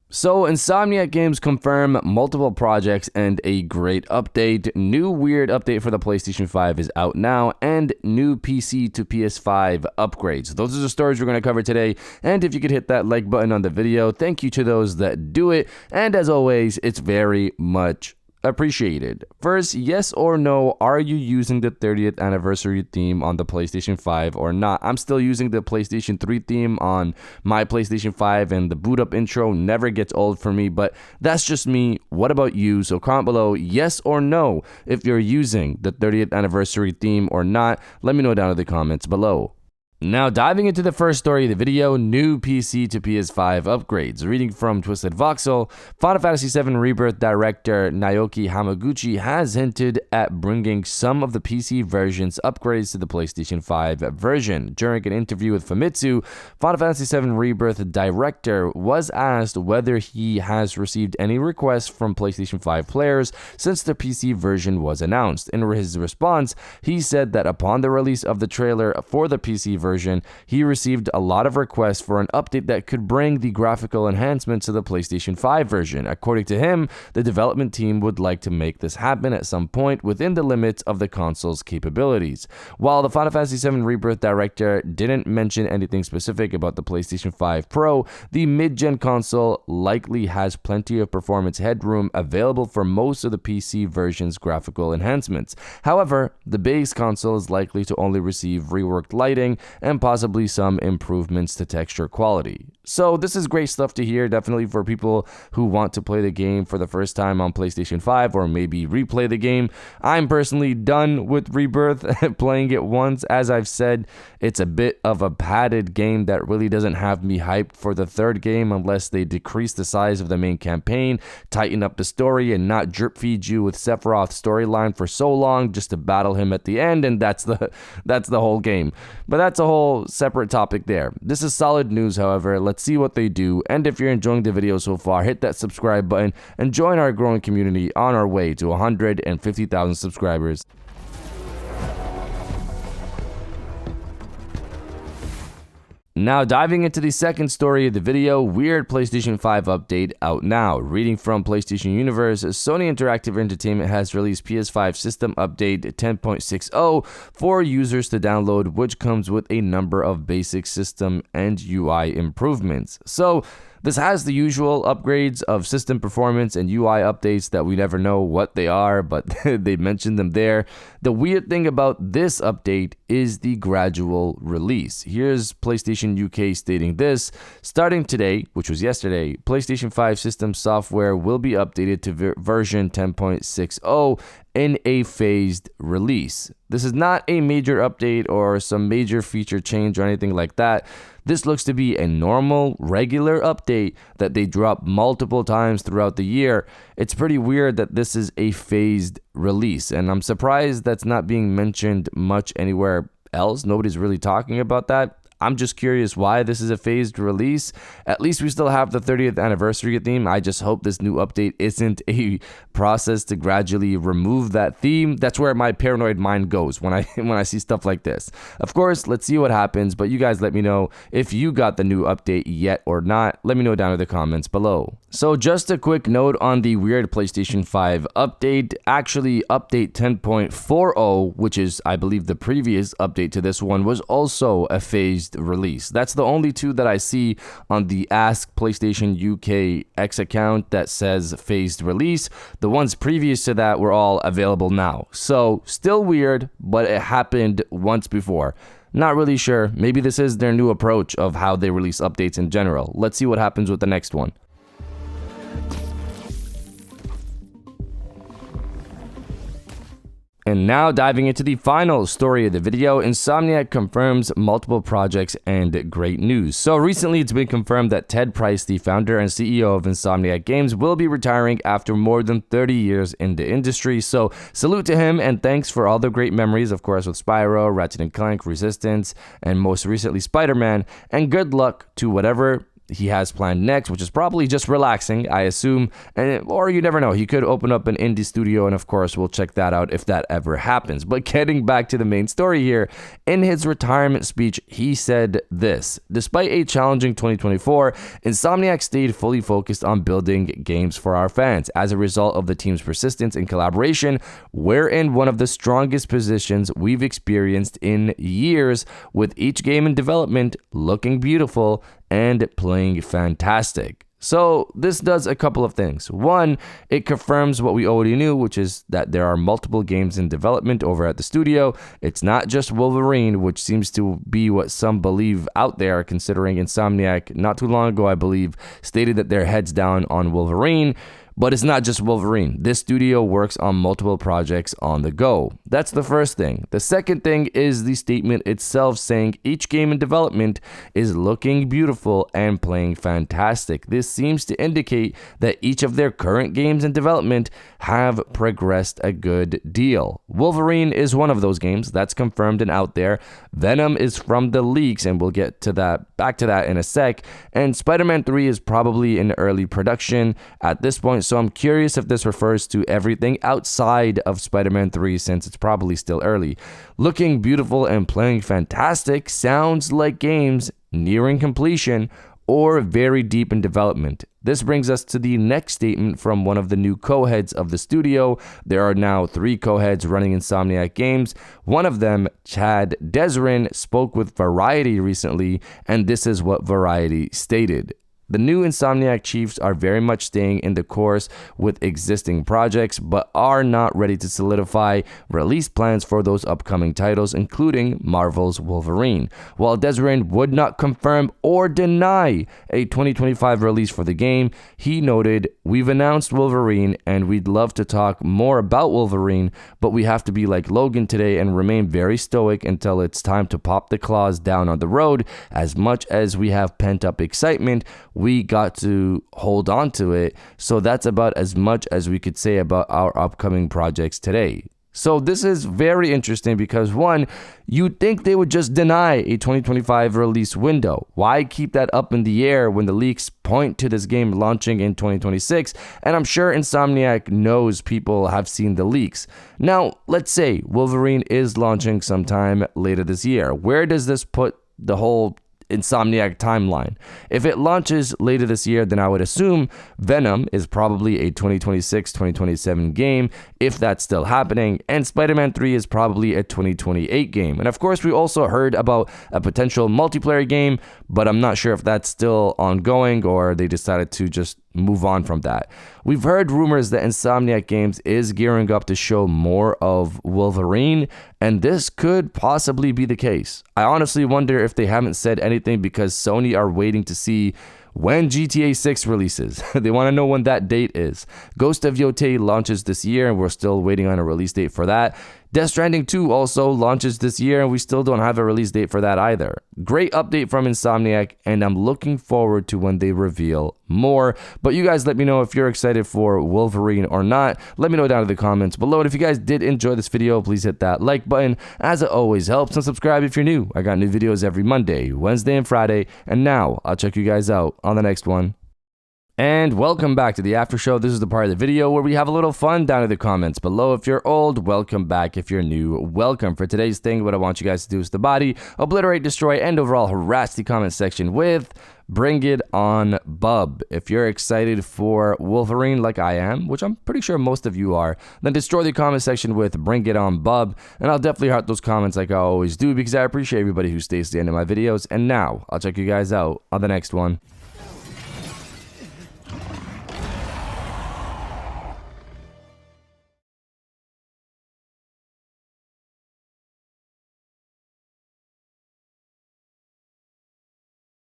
So, Insomniac Games confirm multiple projects and a great update. New weird update for the PlayStation 5 is out now, and new PC to PS5 upgrades. Those are the stories we're going to cover today. And if you could hit that like button on the video, thank you to those that do it. And as always, it's very much appreciated. First, yes or no, are you using the 30th anniversary theme on the PlayStation 5 or not? I'm still using the PlayStation 3 theme on my PlayStation 5, and the boot up intro never gets old for me, but that's just me. What about you? So comment below yes or no if you're using the 30th anniversary theme or not. Let me know down in the comments below. Now, diving into the first story of the video, new PC to PS5 upgrades. Reading from Twisted Voxel, Final Fantasy VII Rebirth director Naoki Hamaguchi has hinted at bringing some of the PC version's upgrades to the PlayStation 5 version. During an interview with Famitsu, Final Fantasy VII Rebirth director was asked whether he has received any requests from PlayStation 5 players since the PC version was announced. In his response, he said that upon the release of the trailer for the PC version, he received a lot of requests for an update that could bring the graphical enhancements to the PlayStation 5 version. According to him, the development team would like to make this happen at some point within the limits of the console's capabilities. While the Final Fantasy VII Rebirth director didn't mention anything specific about the PlayStation 5 Pro, the mid-gen console likely has plenty of performance headroom available for most of the PC version's graphical enhancements. However, the base console is likely to only receive reworked lighting and possibly some improvements to texture quality. So this is great stuff to hear, definitely for people who want to play the game for the first time on PlayStation 5 or maybe replay the game. I'm personally done with Rebirth, playing it once. As I've said, it's a bit of a padded game that really doesn't have me hyped for the third game unless they decrease the size of the main campaign, tighten up the story, and not drip feed you with Sephiroth's storyline for so long just to battle him at the end, and that's the whole game. But that's a whole separate topic there. This is solid news, however. Let's see what they do, and if you're enjoying the video so far, hit that subscribe button and join our growing community on our way to 150,000 subscribers. Now, diving into the second story of the video, weird PlayStation 5 update out now. Reading from PlayStation Universe, Sony Interactive Entertainment has released PS5 System Update 10.60 for users to download, which comes with a number of basic system and UI improvements. So, this has the usual upgrades of system performance and UI updates that we never know what they are, but they mentioned them there. The weird thing about this update is the gradual release. Here's PlayStation UK stating this: starting today, which was yesterday, PlayStation 5 system software will be updated to version 10.60 in a phased release. This is not a major update or some major feature change or anything like that. This looks to be a normal, regular update that they drop multiple times throughout the year. It's pretty weird that this is a phased release, and I'm surprised that's not being mentioned much anywhere else. Nobody's really talking about that. I'm just curious why this is a phased release. At least we still have the 30th anniversary theme. I just hope this new update isn't a process to gradually remove that theme. That's where my paranoid mind goes when I see stuff like this. Of course, let's see what happens, but you guys let me know if you got the new update yet or not. Let me know down in the comments below. So just a quick note on the weird PlayStation 5 update. Actually, update 10.40, which is, I believe, the previous update to this one, was also a phased release. That's the only two that I see on the Ask PlayStation UK X account that says phased release. The ones previous to that were all available now. So still weird, but it happened once before. Not really sure. Maybe this is their new approach of how they release updates in general. Let's see what happens with the next one. And now diving into the final story of the video, Insomniac confirms multiple projects and great news. So recently it's been confirmed that Ted Price, the founder and CEO of Insomniac Games, will be retiring after more than 30 years in the industry. So salute to him and thanks for all the great memories, of course, with Spyro, Ratchet & Clank, Resistance, and most recently Spider-Man. And good luck to whatever he has planned next, which is probably just relaxing, I assume, or you never know, he could open up an indie studio, and of course we'll check that out if that ever happens. But getting back to the main story here, in his retirement speech, he said this: despite a challenging 2024, Insomniac stayed fully focused on building games for our fans. As a result of the team's persistence and collaboration, we're in one of the strongest positions we've experienced in years, with each game in development looking beautiful and playing fantastic. So this does a couple of things. One, it confirms what we already knew, which is that there are multiple games in development over at the studio. It's not just Wolverine, which seems to be what some believe out there, considering Insomniac, not too long ago, I believe, stated that they're heads down on Wolverine. But it's not just Wolverine. This studio works on multiple projects on the go. That's the first thing. The second thing is the statement itself saying each game in development is looking beautiful and playing fantastic. This seems to indicate that each of their current games in development have progressed a good deal. Wolverine is one of those games that's confirmed and out there. Venom is from the leaks, and we'll get to that, back to that in a sec. And Spider-Man 3 is probably in early production at this point. So I'm curious if this refers to everything outside of Spider-Man 3, since it's probably still early. Looking beautiful and playing fantastic sounds like games nearing completion or very deep in development. This brings us to the next statement from one of the new co-heads of the studio. There are now 3 co-heads running Insomniac Games. One of them, Chad Desrin, spoke with Variety recently, and this is what Variety stated. The new Insomniac chiefs are very much staying in the course with existing projects, but are not ready to solidify release plans for those upcoming titles, including Marvel's Wolverine. While Desrin would not confirm or deny a 2025 release for the game, he noted, "We've announced Wolverine, and we'd love to talk more about Wolverine, but we have to be like Logan today and remain very stoic until it's time to pop the claws down on the road. As much as we have pent-up excitement, we got to hold on to it." So that's about as much as we could say about our upcoming projects today. So this is very interesting because, one, you'd think they would just deny a 2025 release window. Why keep that up in the air when the leaks point to this game launching in 2026? And I'm sure Insomniac knows people have seen the leaks. Now, let's say Wolverine is launching sometime later this year. Where does this put the whole Insomniac timeline? If it launches later this year, then I would assume Venom is probably a 2026-2027 game, if that's still happening, and Spider-Man 3 is probably a 2028 game. And of course, we also heard about a potential multiplayer game, but I'm not sure if that's still ongoing or they decided to just move on from that. We've heard rumors that Insomniac Games is gearing up to show more of Wolverine, and this could possibly be the case. I honestly wonder if they haven't said anything because Sony are waiting to see when GTA 6 releases. They want to know when that date is. Ghost of Yotei launches this year, and we're still waiting on a release date for that. Death Stranding 2 also launches this year, and we still don't have a release date for that either. Great update from Insomniac, and I'm looking forward to when they reveal more. But you guys let me know if you're excited for Wolverine or not. Let me know down in the comments below. And if you guys did enjoy this video, please hit that like button, as it always helps, and subscribe if you're new. I got new videos every Monday, Wednesday, and Friday. And now I'll check you guys out on the next one. And welcome back to the after show. This is the part of the video where we have a little fun down in the comments below. If you're old, welcome back. If you're new, welcome. For today's thing, what I want you guys to do is the body, obliterate, destroy, and overall harass the comment section with "Bring It On Bub." If you're excited for Wolverine like I am, which I'm pretty sure most of you are, then destroy the comment section with "Bring It On Bub." And I'll definitely heart those comments like I always do because I appreciate everybody who stays to the end of my videos. And now I'll check you guys out on the next one.